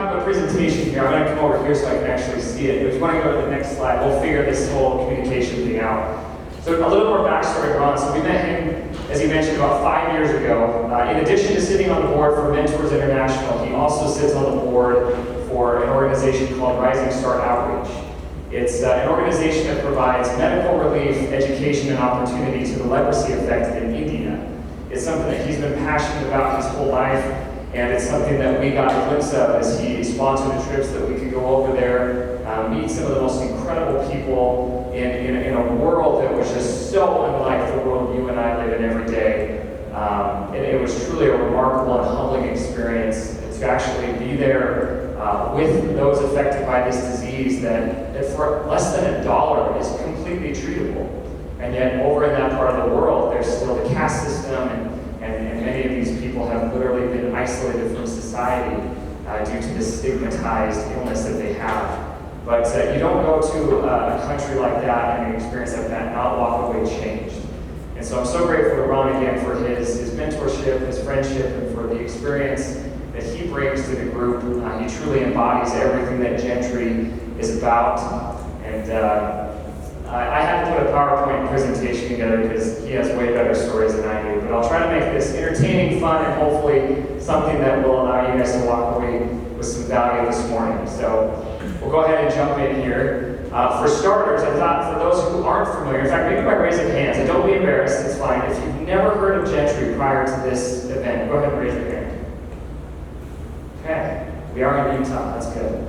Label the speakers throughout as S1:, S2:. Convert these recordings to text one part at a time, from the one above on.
S1: have a presentation here. I'm going to come over here so I can actually see it. But if you want to go to the next slide, we'll figure this whole communication thing out. So a little more backstory on Ron. So we met him, as he mentioned, about 5 years ago. In addition to sitting on the board for Mentors International, he also sits on the board for an organization called Rising Star Outreach. It's an organization that provides medical relief, education, and opportunity to the leprosy affected in India. It's something that he's been passionate about his whole life, and it's something that we got a glimpse of as he sponsored the trips that we could go over there, meet some of the most incredible people in a world that was just so unlike the world you and I live in every day. And it was truly a remarkable and humbling experience to actually be there with those affected by this disease that for less than $1 is completely treatable. And yet over in that part of the world, there's still the caste system, and many of these people have literally been isolated from society due to this stigmatized illness that they have. But you don't go to a country like that and an experience like that and not walk away changed. And so I'm so grateful to Ron again for his mentorship, his friendship, and for the experience that he brings to the group. He truly embodies everything that GENTRI is about. And I had to put a PowerPoint presentation together because he has way better stories than I do. But I'll try to make this entertaining, fun, and hopefully something that will allow you guys to walk away with some value this morning. So we'll go ahead and jump in here. For starters, I thought for those who aren't familiar, in fact, maybe by raising hands, and don't be embarrassed, it's fine. If you've never heard of GENTRI prior to this event, go ahead and raise your hand. Okay, we are in Utah, that's good.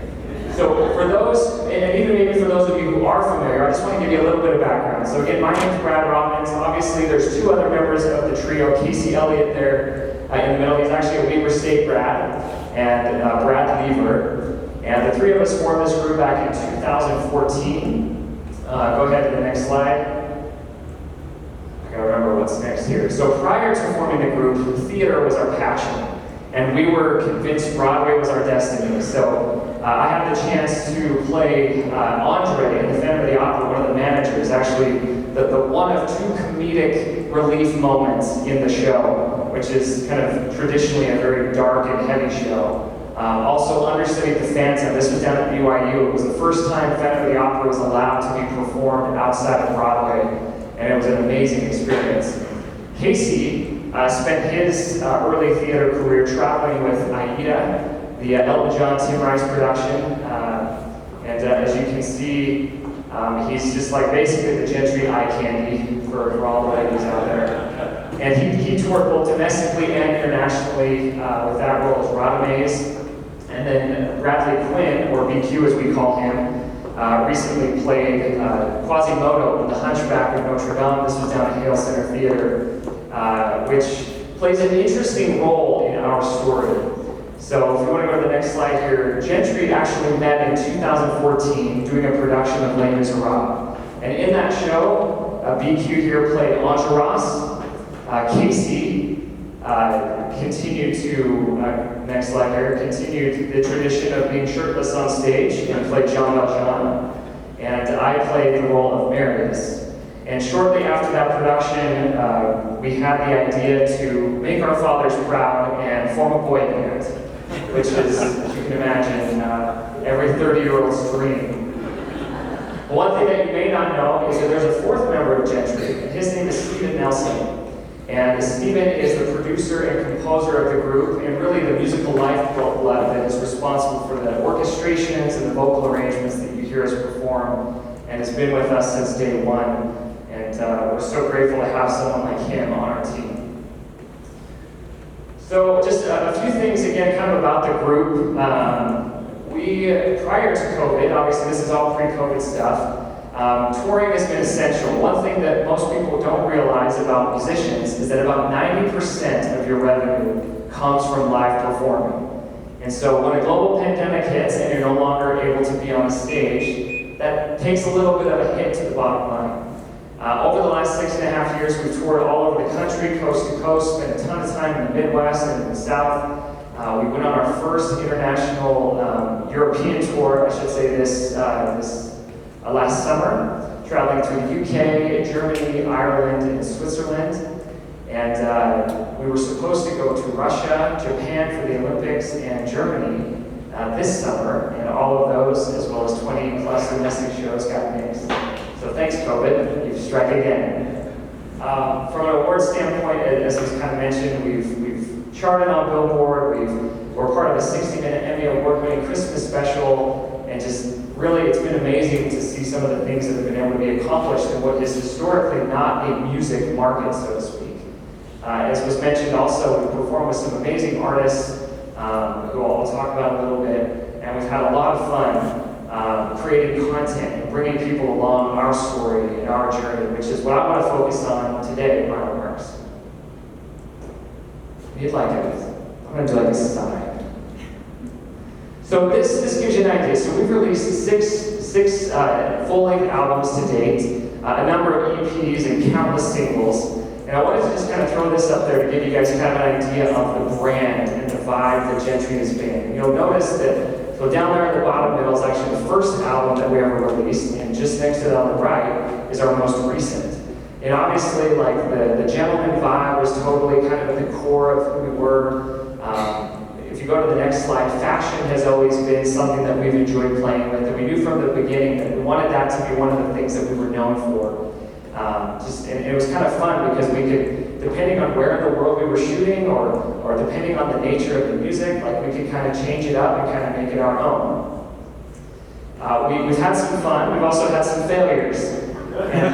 S1: So for those, and even maybe for those of you who are familiar, I just want to give you a little bit of background. So again, my name is Brad Robbins. Obviously, there's two other members of the trio. Casey Elliott there in the middle. He's actually a Weber State grad, and Brad Weber. And the three of us formed this group back in 2014. Go ahead to the next slide. I gotta remember what's next here. So prior to forming the group, theater was our passion. And we were convinced Broadway was our destiny. So I had the chance to play Andre in the Phantom of the Opera, one of the managers, actually the one of two comedic relief moments in the show, which is kind of traditionally a very dark and heavy show. Also understudied the Phantom. This was down at BYU. It was the first time Phantom of the Opera was allowed to be performed outside of Broadway, and it was an amazing experience. Casey spent his early theater career traveling with Aida, the Elton John Tim Rice production, and as you can see, he's just like basically the GENTRI eye candy for all the ladies out there. And he toured both domestically and internationally with that role as Radames. And then Bradley Quinn, or BQ as we call him, recently played Quasimodo in The Hunchback of Notre Dame. This was down at Hale Center Theater, which plays an interesting role in our story. So if you want to go to the next slide here, GENTRI actually met in 2014 doing a production of Les Miserables. And in that show, BQ here played Enjolras. Casey continued to, next slide here, continued the tradition of being shirtless on stage and played Jean Valjean. And I played the role of Marius. And shortly after that production, we had the idea to make our fathers proud and form a boy band, which is, as you can imagine, every 30-year-old's dream. One thing that you may not know is that there's a fourth member of GENTRI, and his name is Stephen Nelson. And Stephen is the producer and composer of the group, and really the musical lifeblood that is responsible for the orchestrations and the vocal arrangements that you hear us perform, and has been with us since day one. And we're so grateful to have someone like him on our team. So just a few things again kind of about the group. Prior to COVID, obviously this is all pre-COVID stuff, touring has been essential. One thing that most people don't realize about musicians is that about 90% of your revenue comes from live performing. And so when a global pandemic hits and you're no longer able to be on the stage, that takes a little bit of a hit to the bottom line. Over the last 6.5 years, we've toured all over the country, coast to coast, spent a ton of time in the Midwest and in the South. We went on our first international European tour, I should say this last summer, traveling through the UK, Germany, Ireland, and Switzerland. And we were supposed to go to Russia, Japan for the Olympics, and Germany this summer, and all of those, as well as 20 plus domestic shows, got nixed. So thanks, COVID, you've struck again. From an award standpoint, as was kind of mentioned, we've charted on Billboard, we're part of a 60-minute Emmy Award-winning Christmas special, and just really, it's been amazing to see some of the things that have been able to be accomplished in what is historically not a music market, so to speak. As was mentioned also, we performed with some amazing artists who I'll talk about a little bit, and we've had a lot of fun creating content and bringing people along our story and our journey, which is what I want to focus on today in my remarks. You'd like it. I'm going to do like a sigh. So this gives you an idea. So we've released six full-length albums to date, a number of EPs and countless singles. And I wanted to just kind of throw this up there to give you guys kind of an idea of the brand and the vibe that Gentri has been. You'll notice that, so down there in the bottom middle is actually the first album that we ever released, and just next to it on the right is our most recent. And obviously, like, the gentleman vibe was totally kind of at the core of who we were. If you go to the next slide, fashion has always been something that we've enjoyed playing with, and we knew from the beginning that we wanted that to be one of the things that we were known for. And it was kind of fun because we could, depending on where in the world we were shooting, or depending on the nature of the music, like, we could kind of change it up and kind of make it our own. We've had some fun. We've also had some failures. And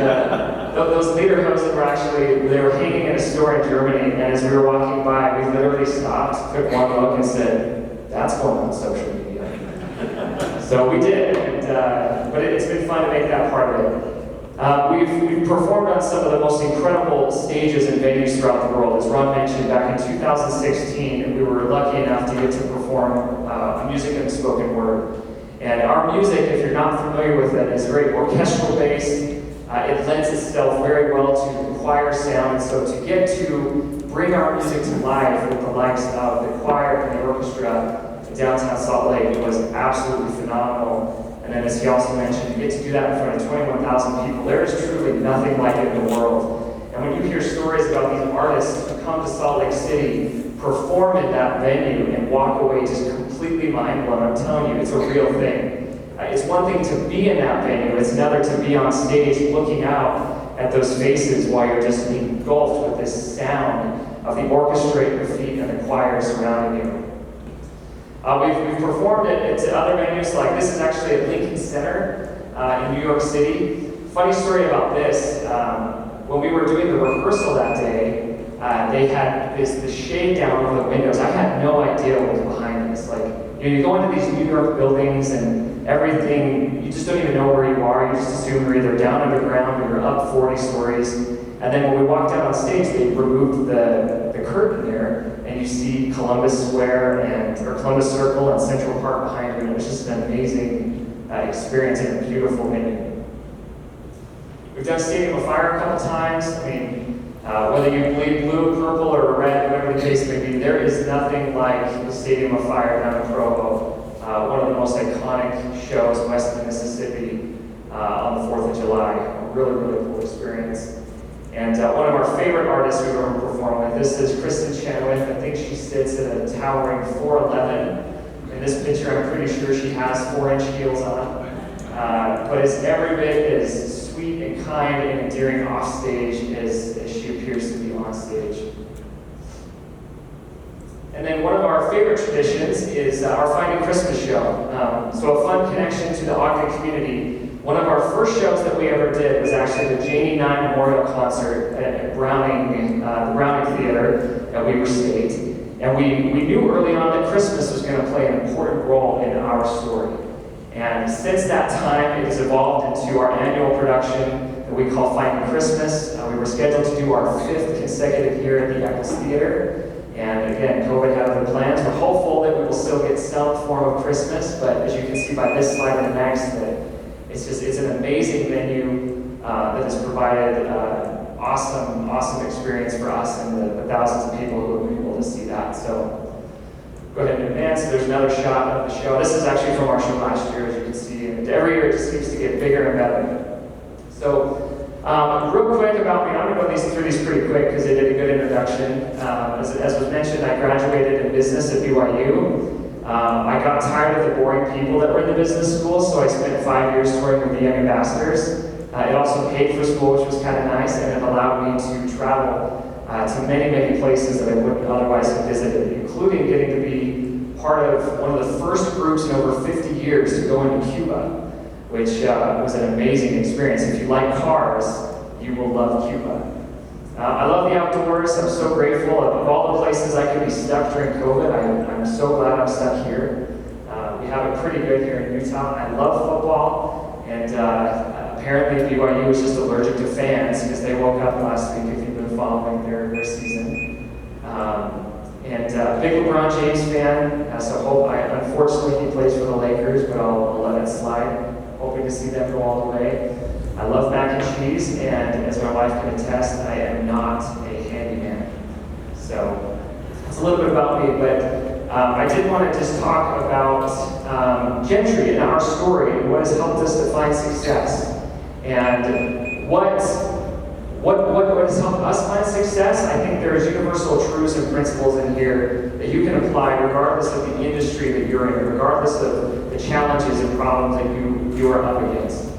S1: those lederhosen were actually, they were hanging in a store in Germany, and as we were walking by, we literally stopped, took one look, and said, "That's going on social media." So we did, but it's been fun to make that part of it. We've performed on some of the most incredible stages and venues throughout the world. As Ron mentioned, back in 2016, we were lucky enough to get to perform music and spoken word. And our music, if you're not familiar with it, is very orchestral based. It lends itself very well to choir sound, and so to get to bring our music to life with the likes of the choir and the orchestra in downtown Salt Lake was absolutely phenomenal. And then, as he also mentioned, you get to do that in front of 21,000 people. There is truly nothing like it in the world. And when you hear stories about these artists who come to Salt Lake City, perform in that venue, and walk away just completely mind blown, I'm telling you, it's a real thing. It's one thing to be in that venue, it's another to be on stage looking out at those faces while you're just engulfed with this sound of the orchestra at your feet and the choir surrounding you. We've performed at other venues, like this is actually at Lincoln Center in New York City. Funny story about this, when we were doing the rehearsal that day, they had this shade down over the windows. I had no idea what was behind this. Like, you go into these New York buildings and everything, you just don't even know where you are. You just assume you're either down underground or you're up 40 stories. And then when we walked out on stage, they removed the curtain there, and you see Columbus Square or Columbus Circle and Central Park behind you, and it was just an amazing experience and a beautiful venue. We've done Stadium of Fire a couple times. I mean, whether you bleed blue, purple, or red, whatever the case may be, there is nothing like the Stadium of Fire down in Provo. One of the most iconic shows west of Mississippi on the 4th of July. A really, really cool experience. And one of our favorite artists we've ever performed with, this is Kristen Chenoweth. I think she sits at a towering 4'11". In this picture, I'm pretty sure she has 4-inch heels on. But is every bit as sweet and kind and endearing off stage as she appears to be on stage. And then one of our favorite traditions is our Finding Christmas show. So a fun connection to the Ogden community. One of our first shows that we ever did was actually the Janie Nye Memorial Concert at Browning, the Browning Theater at Weber State. And we knew early on that Christmas was going to play an important role in our story. And since that time, it has evolved into our annual production that we call Finding Christmas. We were scheduled to do our 5th consecutive year at the Eccles Theater. And again, COVID had other plans. We're hopeful that we will still get some form of Christmas, but as you can see by this slide and the next, that it's an amazing venue that has provided awesome experience for us and the thousands of people who have been able to see that. So go ahead and advance. There's another shot of the show. This is actually from our show last year, as you can see. And every year it just seems to get bigger and better. So real quick about me, I'm going to go through these pretty quick because they did a good introduction. As was mentioned, I graduated in business at BYU. I got tired of the boring people that were in the business school, so I spent 5 years touring with the Young Ambassadors. It also paid for school, which was kind of nice, and it allowed me to travel to many, many places that I wouldn't otherwise have visited, including getting to be part of one of the first groups in over 50 years to go into Cuba, which was an amazing experience. If you like cars, you will love Cuba. I love the outdoors. I'm so grateful. Of all the places I could be stuck during COVID, I'm so glad I'm stuck here. We have it pretty good here in Utah. I love football, and apparently BYU was just allergic to fans because they woke up last week, if you've been following their season. Big LeBron James fan, so unfortunately he plays for the Lakers, but I'll let it slide. Hoping to see them go all the way. I love mac and cheese, and as my wife can attest, I am not a handyman. So that's a little bit about me, but I did want to just talk about Gentri and our story and what has helped us define success. And what has helped us find success? I think there's universal truths and principles in here that you can apply regardless of the industry that you're in, regardless of the challenges and problems that you are up against.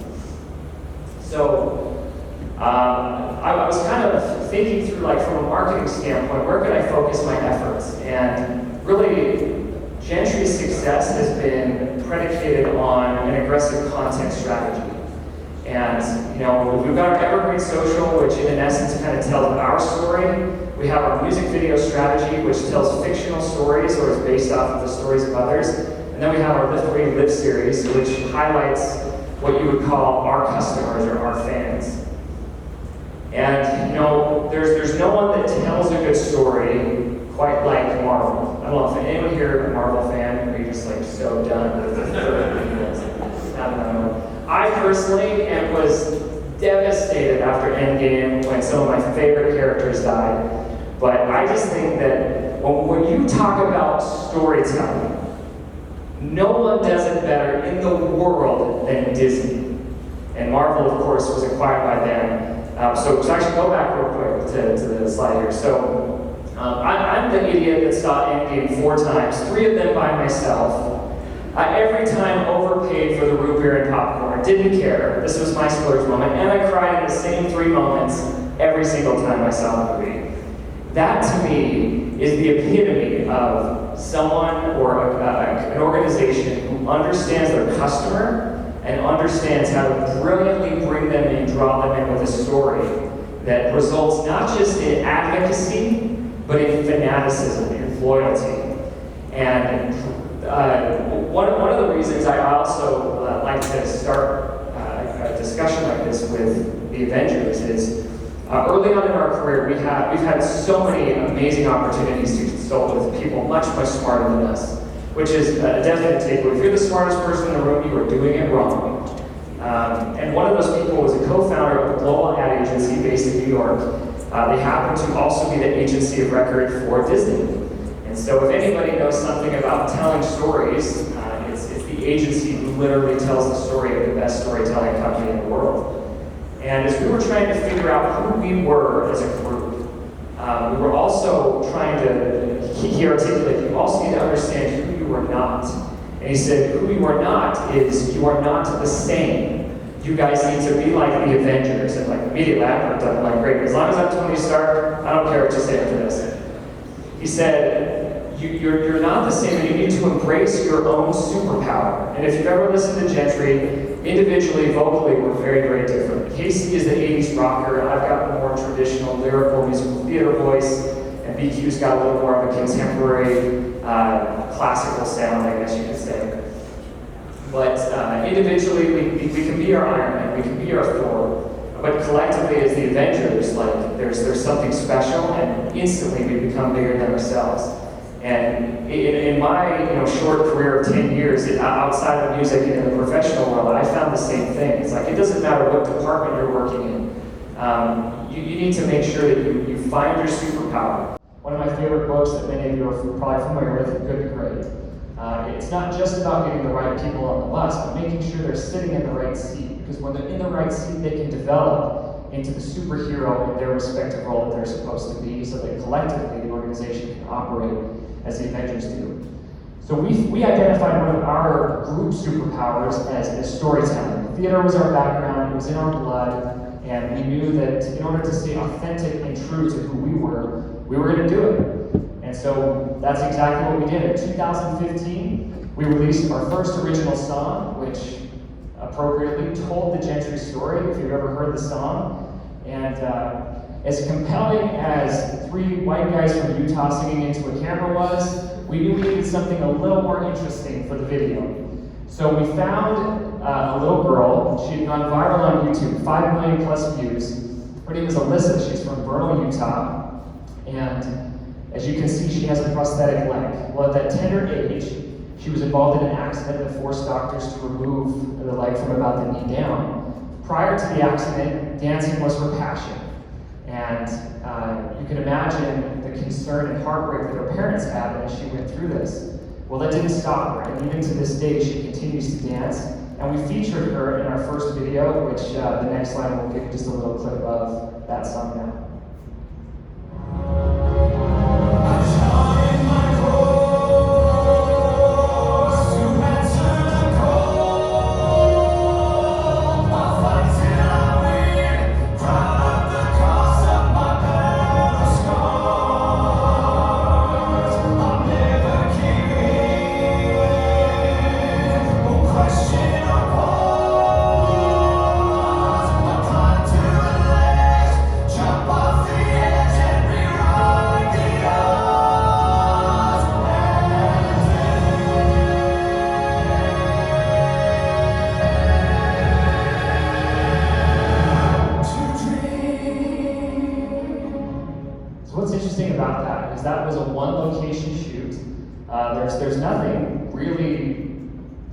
S1: So I was kind of thinking through, like, from a marketing standpoint, where could I focus my efforts? And really, Gentri's success has been predicated on an aggressive content strategy. And, we've got our Evergreen Social, which in essence kind of tells our story. We have our music video strategy, which tells fictional stories or is based off of the stories of others. And then we have our Lift Read Live series, which highlights what you would call our customers or our fans. And, there's no one that tells a good story quite like Marvel. I don't know if anyone here is a Marvel fan, or you're just like so done with the I don't know. I personally was devastated after Endgame when some of my favorite characters died. But I just think that when you talk about storytelling, no one does it better in the world than Disney. And Marvel, of course, was acquired by them. So actually go back real quick to the slide here. So I'm the idiot that saw Endgame 4 times, 3 of them by myself. Every time overpaid for the root beer and popcorn, didn't care. This was my splurge moment, and I cried in the same 3 moments every single time I saw the movie. That, to me, is the epitome of someone or an organization who understands their customer and understands how to brilliantly bring them in, draw them in with a story that results not just in advocacy, but in fanaticism, in loyalty. And one of the reasons I also like to start a discussion like this with the Avengers is early on in our career, we've had so many amazing opportunities to consult with people much smarter than us, which is a definite takeaway. If you're the smartest person in the room, you are doing it wrong. And one of those people was a co-founder of a global ad agency based in New York. They happen to also be the agency of record for Disney. And so if anybody knows something about telling stories, it's the agency who literally tells the story of the best storytelling company in the world. And as we were trying to figure out who we were as a group, we were also trying to, he articulated, you also need to understand who you are not. And he said, who you are not is, you are not the same. You guys need to be like the Avengers. And like immediately after, I'm like, great, as long as I'm Tony Stark, I don't care what you say after this. He said, you're not the same, and you need to embrace your own superpower. And if you've ever listened to Gentri, individually, vocally, we're very different. Casey is the 80s rocker. I've got the more traditional lyrical musical theater voice, and BQ's got a little more of a contemporary classical sound, I guess you could say. But individually, we can be our Iron Man, we can be our Thor. But collectively, as the Avengers, like there's something special, and instantly we become bigger than ourselves. And in my short career of 10 years, outside of music and in the professional world, I found the same thing. It's like it doesn't matter what department you're working in. You need to make sure that you find your superpower. One of my favorite books that many of you are probably familiar with, Good to Great. It's not just about getting the right people on the bus, but making sure they're sitting in the right seat. Because when they're in the right seat, they can develop into the superhero in their respective role that they're supposed to be, so that collectively the organization can operate as the Avengers do. So we identified one of our group superpowers as storytelling. Theater was our background, it was in our blood, and we knew that in order to stay authentic and true to who we were going to do it. And so that's exactly what we did. In 2015, we released our first original song, which appropriately told the Gentri story, if you've ever heard the song. And as compelling as three white guys from Utah singing into a camera was, we knew we needed something a little more interesting for the video. So we found a little girl. She had gone viral on YouTube, 5 million plus views. Her name is Alyssa. She's from Vernal, Utah. And as you can see, she has a prosthetic leg. Well, at that tender age, she was involved in an accident that forced doctors to remove the leg from about the knee down. Prior to the accident, dancing was her passion. And you can imagine the concern and heartbreak that her parents had as she went through this. Well, that didn't stop her, and even to this day, she continues to dance. And we featured her in our first video, which the next slide will give you just a little clip of that song now. About that is that was a one-location shoot. There's nothing really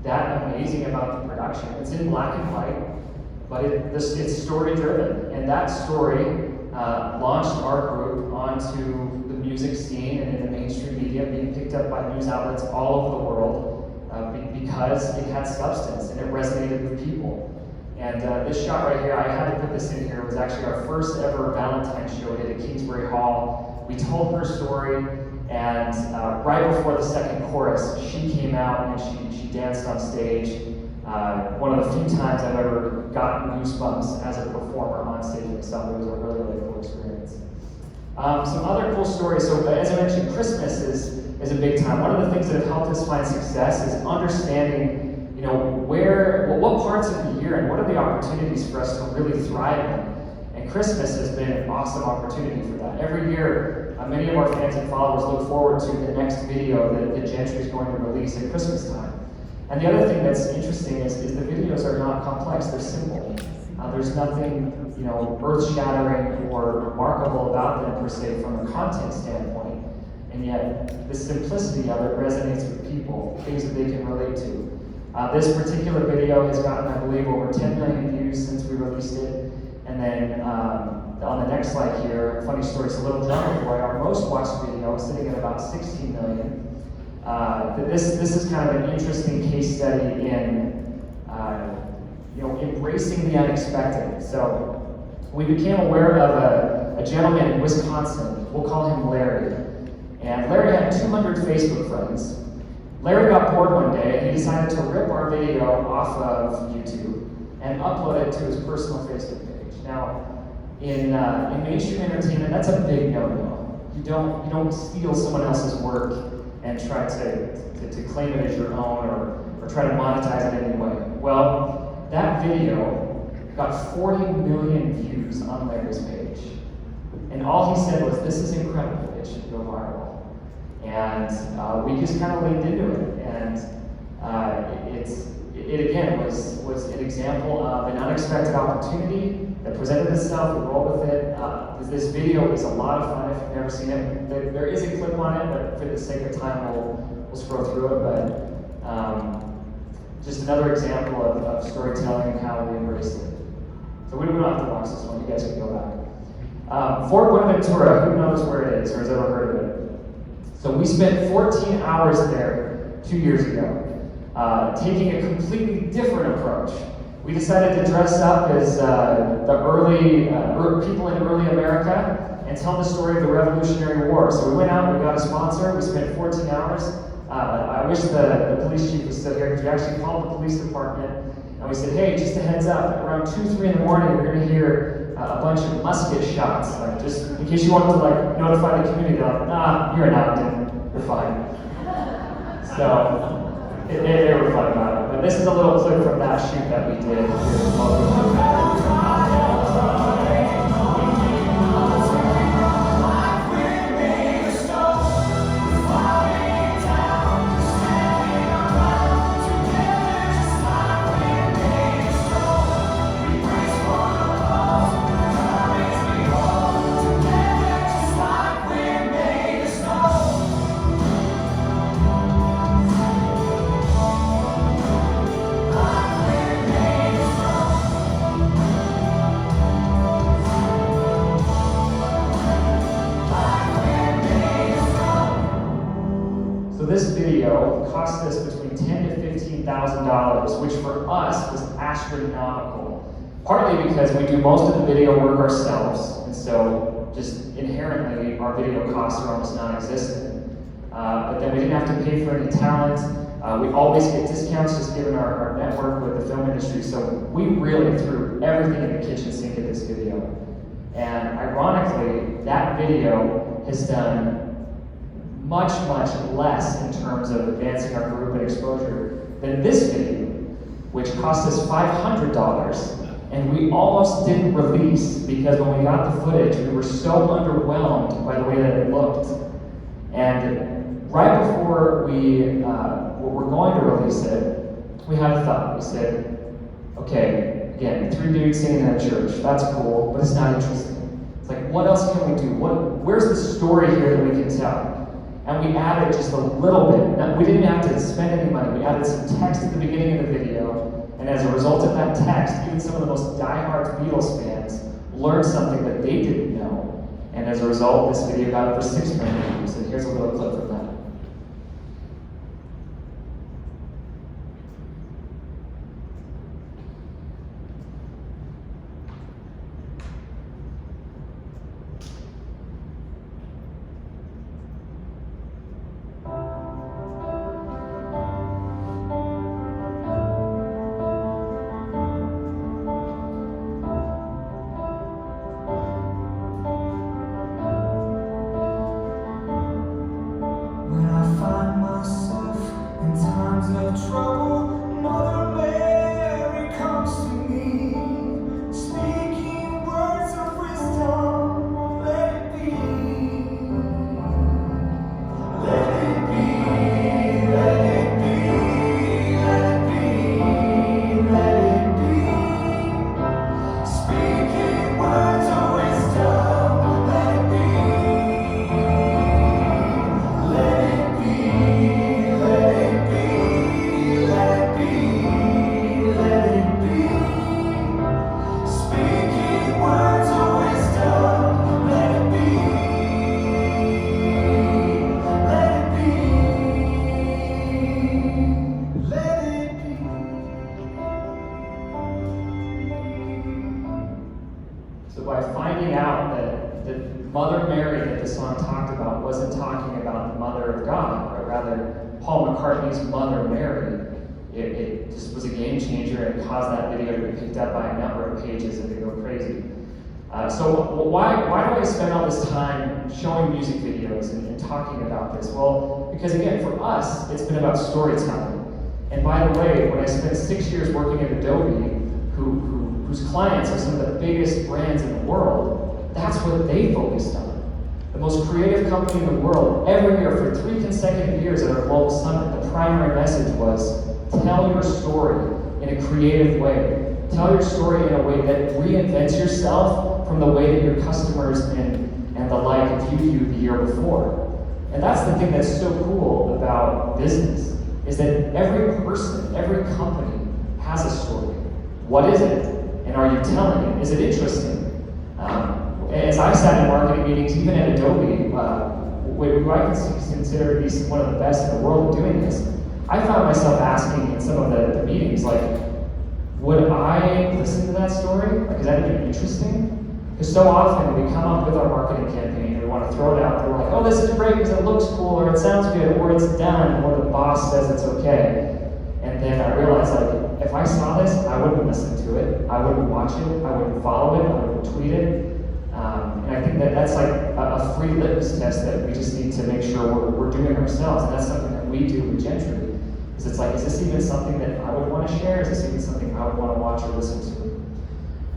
S1: that amazing about the production. It's in black and white, but it's story-driven, and that story launched our group onto the music scene and in the mainstream media, being picked up by news outlets all over the world because it had substance and it resonated with people. And this shot right here, I had to put this in here, was actually our first ever Valentine's show we did at Kingsbury Hall. We told her story, and right before the second chorus, she came out and she danced on stage. One of the few times I've ever gotten goosebumps as a performer on stage myself. It was a really, really cool experience. Some other cool stories. So as I mentioned, Christmas is a big time. One of the things that have helped us find success is understanding, what parts of the year and what are the opportunities for us to really thrive in. And Christmas has been an awesome opportunity for that. Every year, many of our fans and followers look forward to the next video that Gentri is going to release at Christmas time. And the other thing that's interesting is the videos are not complex, they're simple. There's nothing, earth-shattering or remarkable about them per se from a content standpoint. And yet, the simplicity of it resonates with people, things that they can relate to. This particular video has gotten, I believe, over 10 million views since we released it. And then on the next slide here, funny story, it's a little drummer boy, our most watched video, sitting at about 16 million. This is kind of an interesting case study in embracing the unexpected. So we became aware of a gentleman in Wisconsin, we'll call him Larry. And Larry had 200 Facebook friends. Larry got bored one day and he decided to rip our video off of YouTube and upload it to his personal Facebook page. Now, in mainstream entertainment, that's a big no-no. You don't steal someone else's work and try to claim it as your own or try to monetize it in any way. Well, that video got 40 million views on Larry's page. And all he said was, "This is incredible, it should go viral." And we just kind of leaned into it. And it again was an example of an unexpected opportunity that presented itself. We rolled with it. This video is a lot of fun if you've never seen it. There is a clip on it, but for the sake of time, we'll scroll through it. But just another example of storytelling and how we embraced it. So we don't have to watch this one. You guys can go back. Fort Buenaventura, who knows where it is or has ever heard of it? So we spent 14 hours there 2 years ago, taking a completely different approach. We decided to dress up as the early people in early America and tell the story of the Revolutionary War. So we went out, we got a sponsor, we spent 14 hours I wish the police chief was still here, because we actually called the police department and we said, hey, just a heads up, around 2, 3 in the morning, you're going to hear a bunch of musket shots, like just in case you wanted to like notify the community. They're like, nah, you're in Ogden, you're fine. So they were fun about it. But this is a little clip from that shoot that we did here in Ogden-Weber. This video cost us between $10,000 to $15,000, which for us was astronomical. Partly because we do most of the video work ourselves, and so just inherently our video costs are almost non-existent. But then we didn't have to pay for any talent. We always get discounts just given our network with the film industry, so we really threw everything in the kitchen sink at this video. And ironically, that video has done much, much less in terms of advancing our group and exposure than this video, which cost us $500, and we almost didn't release because when we got the footage, we were so underwhelmed by the way that it looked. And right before we were going to release it, we had a thought. We said, okay, again, 3 dudes singing in a church, that's cool, but it's not interesting. It's like, what else can we do? Where's the story here that we can tell? And we added just a little bit. Now, we didn't have to spend any money. We added some text at the beginning of the video, and as a result of that text, even some of the most diehard Beatles fans learned something that they didn't know. And as a result, this video got over 6 million views. And here's a little clip from that.
S2: Trouble, Mother Mary comes to me, speaking words of wisdom. Let it be, let it be, let it be, let it be, let it be, speaking words of wisdom. Let it be, let it be, let it be.
S1: So by finding out that Mother Mary that the song talked about wasn't talking about the Mother of God, but rather Paul McCartney's Mother Mary, it just was a game changer, and it caused that video to be picked up by a number of pages and to go crazy. So why do I spend all this time showing music videos and talking about this? Well, because again, for us, it's been about storytelling. And by the way, when I spent 6 years working at Adobe, whose clients are some of the biggest brands in the world, that's what they focused on. The most creative company in the world, every year for 3 consecutive years at our global summit, the primary message was, tell your story in a creative way. Tell your story in a way that reinvents yourself from the way that your customers and the like viewed you the year before. And that's the thing that's so cool about business, is that every person, every company has a story. What is it? And are you telling it? Is it interesting? As I've sat in marketing meetings, even at Adobe, who I consider to be one of the best in the world at doing this, I found myself asking in some of the meetings, like, would I listen to that story? Like, is that even interesting? Because so often we come up with our marketing campaign and we want to throw it out there, we're like, oh, this is great because it looks cool, or it sounds good, or it's done, or the boss says it's okay. And then I realized, like, if I saw this, I wouldn't listen to it, I wouldn't watch it, I wouldn't follow it, I wouldn't tweet it. And I think that that's like a free litmus test that we just need to make sure we're doing ourselves. And that's something that we do with Gentry. Is it's like, is this even something that I would want to share? Is this even something I would want to watch or listen to?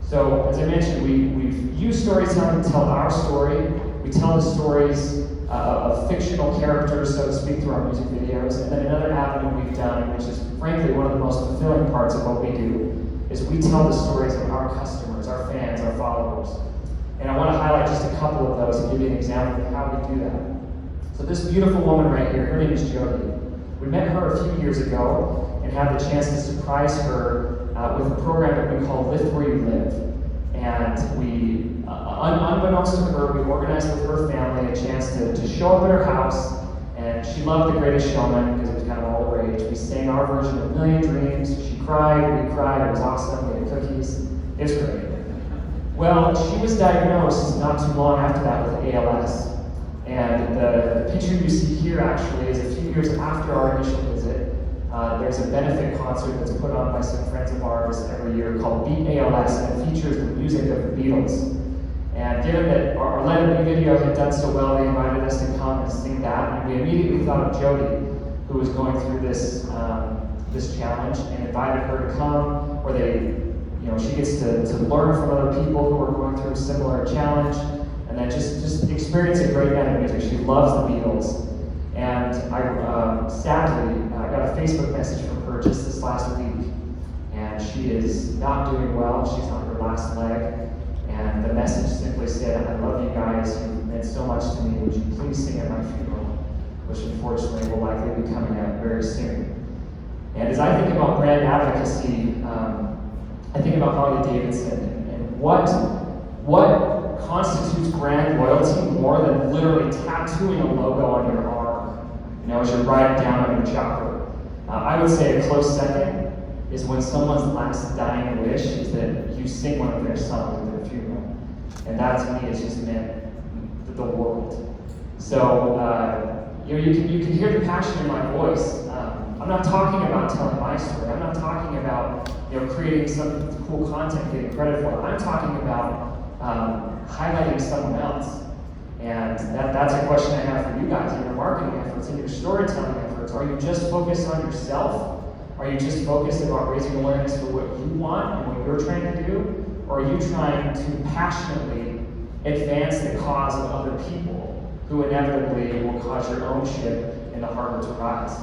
S1: So, as I mentioned, we've used storytelling to tell our story. We tell the stories of fictional characters, so to speak, through our music videos. And then another avenue we've done, which is frankly one of the most fulfilling parts of what we do, is we tell the stories of our customers, our fans, our followers. And I want to highlight just a couple of those and give you an example of how we do that. So this beautiful woman right here, her name is Jody. We met her a few years ago and had the chance to surprise her with a program that we call Live Where You Live. And we, unbeknownst to her, we organized with her family a chance to show up at her house. And she loved The Greatest Showman because it was kind of all the rage. We sang our version of Million Dreams. She cried, we cried, it was awesome. We had cookies. It was great. Well, she was diagnosed not too long after that with ALS. And the picture you see here actually is a few years after our initial visit. There's a benefit concert that's put on by some friends of ours every year called Beat ALS, and it features the music of the Beatles. And given that our Let It Be video had done so well, they invited us to come and sing that. And we immediately thought of Jody, who was going through this challenge, and invited her to come, where she gets to learn from other people who are going through a similar challenge, and then just experience a great night of music. She loves the Beatles. And I sadly got a Facebook message from her just this last week, and she is not doing well. She's on her last leg, and the message simply said, I love you guys, you meant so much to me, would you please sing at my funeral, which unfortunately will likely be coming out very soon. And as I think about brand advocacy, I think about Harley Davidson and what constitutes brand loyalty more than literally tattooing a logo on your arm, as you're riding down on your chopper. I would say a close second is when someone's last dying wish is that you sing one of their songs at their funeral. And that to me has just meant the world. So you can hear the passion in my voice. I'm not talking about telling my story. I'm not talking about creating some cool content, getting credit for it. I'm talking about highlighting someone else. And that's a question I have for you guys in your marketing efforts, in your storytelling efforts. Are you just focused on yourself? Are you just focused about raising awareness for what you want and what you're trying to do? Or are you trying to passionately advance the cause of other people who inevitably will cause your own ship in the harbor to rise?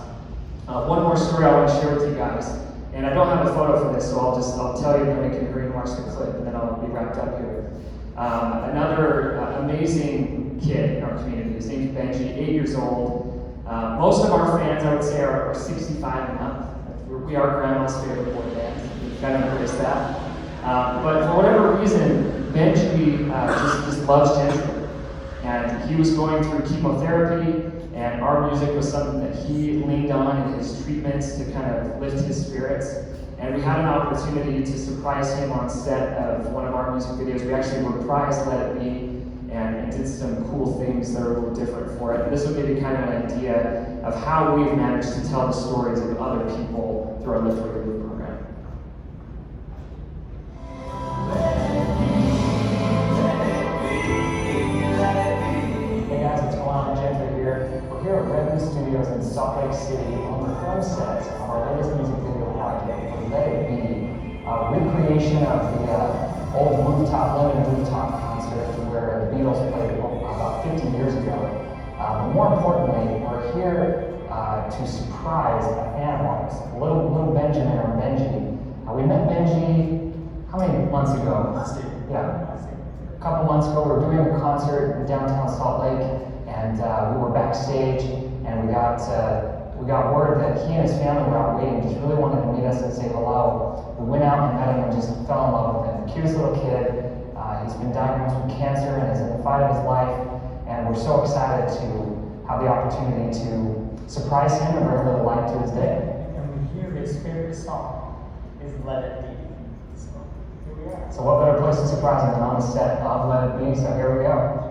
S1: One more story I want to share with you guys. And I don't have a photo for this, so I'll tell you, and then we can agree and watch the clip, and then I'll be wrapped up here. Another amazing kid in our community. His name's Benji, 8 years old. Most of our fans, I would say, are 65 and up. We are grandma's favorite boy band. We've got to embrace that. But for whatever reason, Benji just loves Gentry. And he was going through chemotherapy, and our music was something that he leaned on in his treatments to kind of lift his spirits. And we had an opportunity to surprise him on set of one of our music videos. We actually reprised Let It Be and did some cool things that are a little different for it. And this will give you kind of an idea of how we've managed to tell the stories of other people through our Live Where You Live program. Hey guys, it's Juan Gentry here. We're here at Redwood Studios in Salt Lake City on the film set of our latest music video project, Let It Be, a recreation of the old limited rooftop concert where the Beatles played about 50 years ago. But more importantly, we're here to surprise a fan of ours, little Benjamin or Benji. We met Benji, how many months ago? Yeah, a couple months ago. We were doing a concert in downtown Salt Lake, and we were backstage, and we got word that he and his family were out waiting, just really wanted to meet us and say hello. We went out and met him and just fell in love with him. Cutest little kid. He's been diagnosed with cancer and is in the fight of his life, and we're so excited to have the opportunity to surprise him and bring a little light to his day.
S3: And we hear his favorite song is Let It Be. So here
S1: So what better place to surprise them than on the set of Let It Be? So here we go.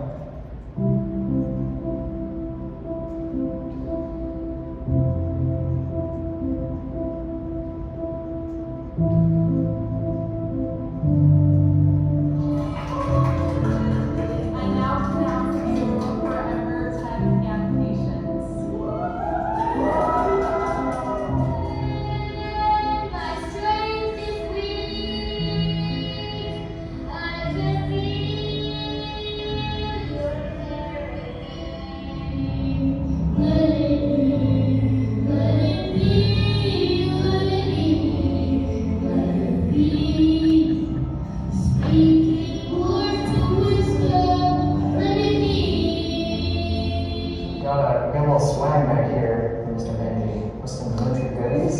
S1: Got a little swag back here for Mr. Benji with some GENTRI goodies.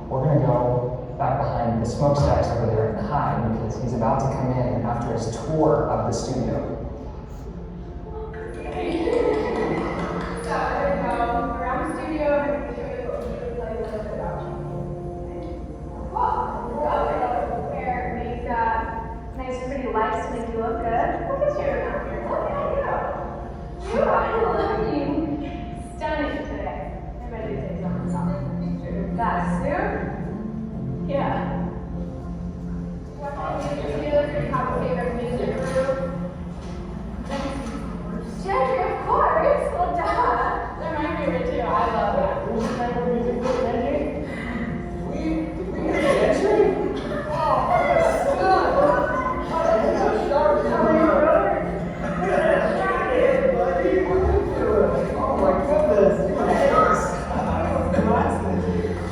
S1: We're gonna go back behind the smokestacks over there and hide because he's about to come in after his tour of the studio.
S3: Lights make you look good. Look at you. Look at you. You are looking stunning today. Everybody say something. That's you? Yeah. Do you have a favorite music group? GENTRI, of course. Well, duh. They're my favorite too. I love that.
S1: Who's your favorite music group, Benji? Did we get GENTRI? Oh, that's good. Oh my goodness!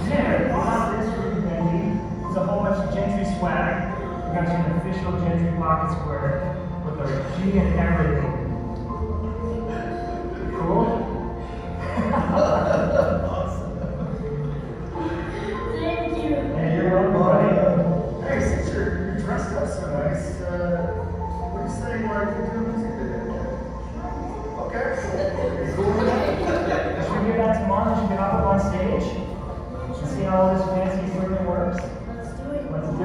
S1: Here, on this for you, Benji. There's a whole bunch of GENTRI swag. We got you an official GENTRI pocket square with our G and everything. Cool?
S3: Thank you.
S1: Hey, you're welcome, buddy.
S4: Hey, since you're dressed up so nice, what are you saying where I can do a music video? Okay.
S1: Should we do that tomorrow? Should we hop up on stage and see how all this fancy equipment works?
S3: Let's do it.
S1: Let's do it.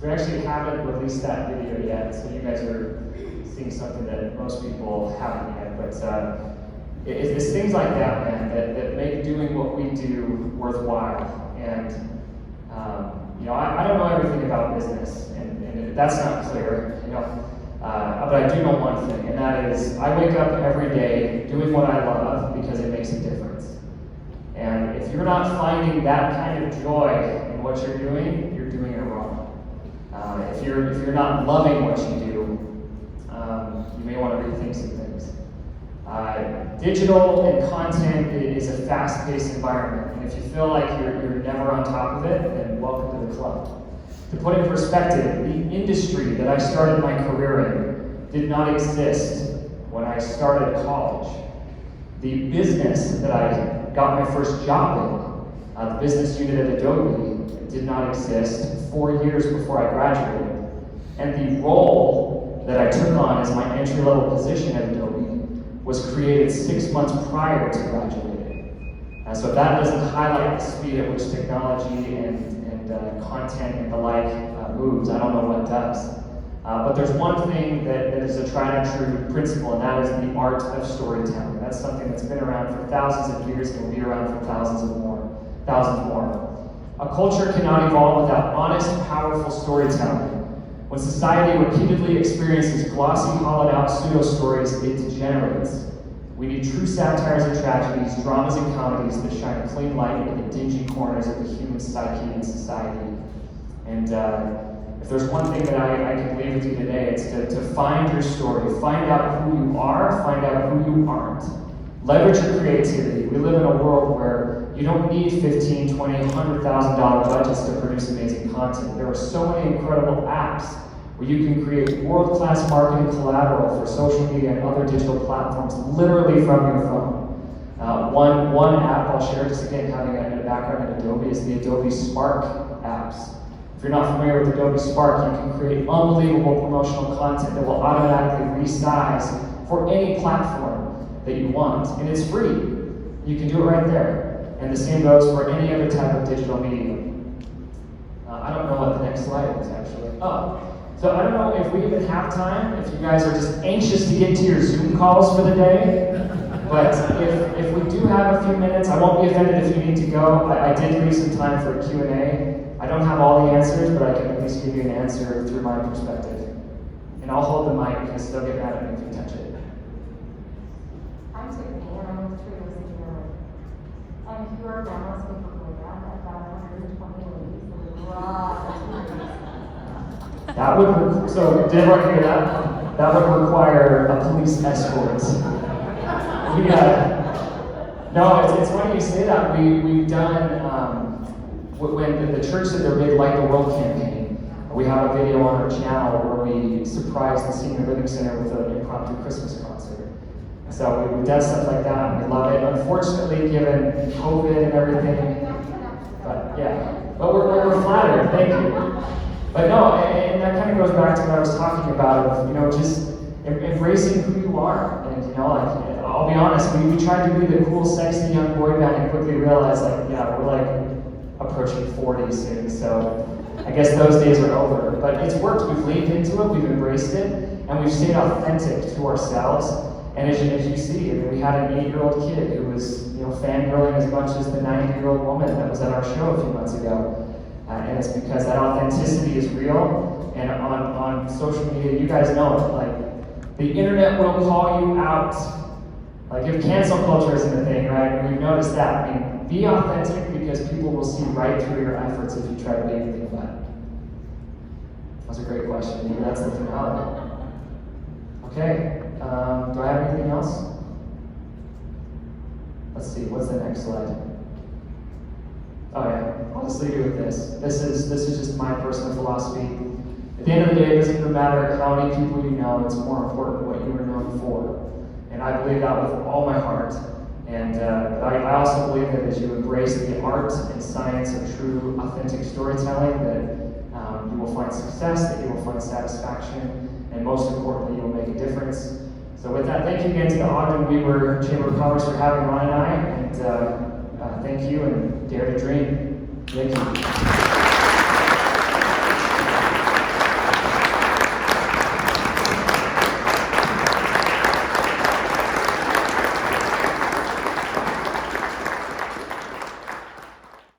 S1: We actually haven't released that video yet, so you guys are seeing something that most people haven't yet. But it's things like that, man, that make doing what we do worthwhile. And I don't know everything about business, and that's not clear, but I do know one thing, and that is I wake up every day doing what I love because it makes a difference. And if you're not finding that kind of joy in what you're doing it wrong. If you're not loving what you do, you may want to rethink some things. Digital and content is a fast-paced environment, and if you feel like you're never on top of it, then welcome to the club. To put in perspective, the industry that I started my career in did not exist when I started college. The business that I got my first job in, the business unit at Adobe, did not exist 4 years before I graduated. And the role that I took on as my entry-level position at Adobe was created 6 months prior to graduating. So if that doesn't highlight the speed at which technology and content and the like moves, I don't know what does. But there's one thing that is a tried and true principle, and that is the art of storytelling. That's something that's been around for thousands of years and will be around for thousands more. A culture cannot evolve without honest, powerful storytelling. When society repeatedly experiences glossy, hollowed-out pseudo-stories, it degenerates. We need true satires and tragedies, dramas and comedies that shine a clean light into the dingy corners of the human psyche and society. And if there's one thing that I can leave with you today, it's to find your story, find out who you are, find out who you aren't. Leverage your creativity. We live in a world where you don't need $15, $20, $100,000 budgets to produce amazing content. There are so many incredible apps where you can create world-class marketing collateral for social media and other digital platforms literally from your phone. One app I'll share, just again having a background in Adobe, is the Adobe Spark apps. If you're not familiar with Adobe Spark, you can create unbelievable promotional content that will automatically resize for any platform that you want, and it's free. You can do it right there. And the same goes for any other type of digital medium. I don't know what the next slide is actually. Oh, so I don't know if we even have time, if you guys are just anxious to get to your Zoom calls for the day, but if we do have a few minutes, I won't be offended if you need to go. I did leave some time for a Q&A. I don't have all the answers, but I can at least give you an answer through my perspective. And I'll hold the mic because they'll get mad at me if you touch it.
S5: I'm Tiffany, and I'm with 3 years ago. And if you are a grandma speaker program, I've got 120 ladies that would love to.
S1: That would, so did everyone hear that? That would require a police escort. No, it's funny you say that. We've done, when the church did their big Light the World campaign, we have a video on our channel where we surprised the Senior Living Center with an impromptu Christmas concert. So we've done stuff like that, and we love it. Unfortunately, given COVID and everything, but yeah. But we're flattered, thank you. But no, and that kind of goes back to what I was talking about, of, just embracing who you are. And I'll be honest, we tried to be the cool, sexy young boy band and quickly realized, we're like approaching 40 soon, so I guess those days are over. But it's worked, we've leaned into it, we've embraced it, and we've stayed authentic to ourselves. And as you see, we had an 8-year-old kid who was, fangirling as much as the 90-year-old woman that was at our show a few months ago. And it's because that authenticity is real. And on social media, you guys know it. The internet will call you out. If cancel culture isn't a thing, right? And we've noticed that. Be authentic because people will see right through your efforts if you try to be anything but. That was a great question. Maybe that's the finale. Okay. Do I have anything else? Let's see, what's the next slide? Oh yeah, I'll just leave you with this. This is just my personal philosophy. At the end of the day, it doesn't even matter how many people you know, it's more important what you are known for. And I believe that with all my heart. And I also believe that as you embrace the art and science of true, authentic storytelling, that you will find success, that you will find satisfaction, and most importantly, you will make a difference. So with that, thank you again to the Ogden-Weber Chamber of Commerce for having Ron and I, and thank you, and dare to dream. Thank you.